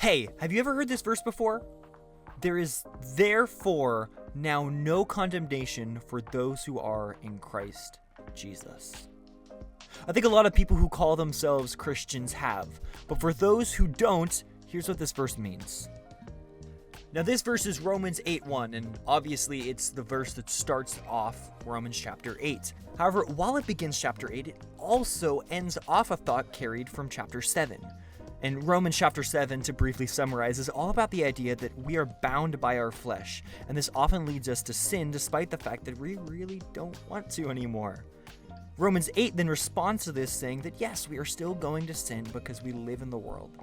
Hey, have you ever heard this verse before? There is therefore now no condemnation for those who are in Christ Jesus. I think a lot of people who call themselves Christians have, but for those who don't, here's what this verse means. Now this verse is Romans 8:1, and obviously it's the verse that starts off Romans chapter 8. However, while it begins chapter 8, it also ends off a thought carried from chapter 7. And Romans chapter 7, to briefly summarize, is all about the idea that we are bound by our flesh, and this often leads us to sin despite the fact that we really don't want to anymore. Romans 8 then responds to this, saying that yes, we are still going to sin because we live in the world,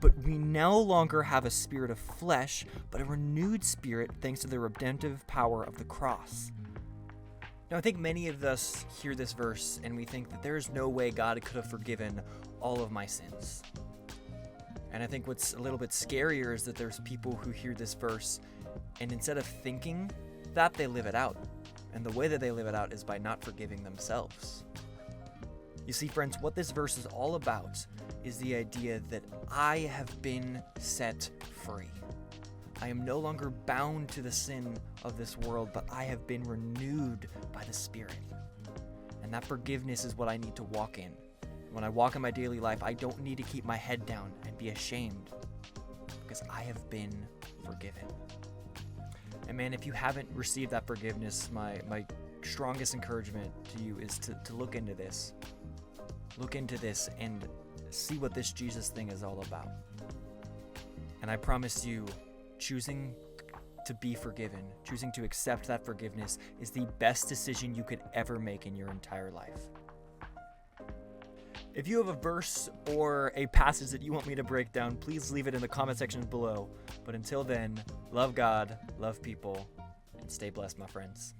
but we no longer have a spirit of flesh, but a renewed spirit thanks to the redemptive power of the cross. Now, I think many of us hear this verse and we think that there is no way God could have forgiven all of my sins. And I think what's a little bit scarier is that there's people who hear this verse and instead of thinking that, they live it out. And the way that they live it out is by not forgiving themselves. You see, friends, what this verse is all about is the idea that I have been set free. I am no longer bound to the sin of this world, but I have been renewed by the Spirit. And that forgiveness is what I need to walk in. When I walk in my daily life, I don't need to keep my head down and be ashamed because I have been forgiven. And man, if you haven't received that forgiveness, my strongest encouragement to you is to look into this. Look into this and see what this Jesus thing is all about. And I promise you, choosing to be forgiven, choosing to accept that forgiveness is the best decision you could ever make in your entire life. If you have a verse or a passage that you want me to break down, please leave it in the comment section below. But until then, love God, love people, and stay blessed, my friends.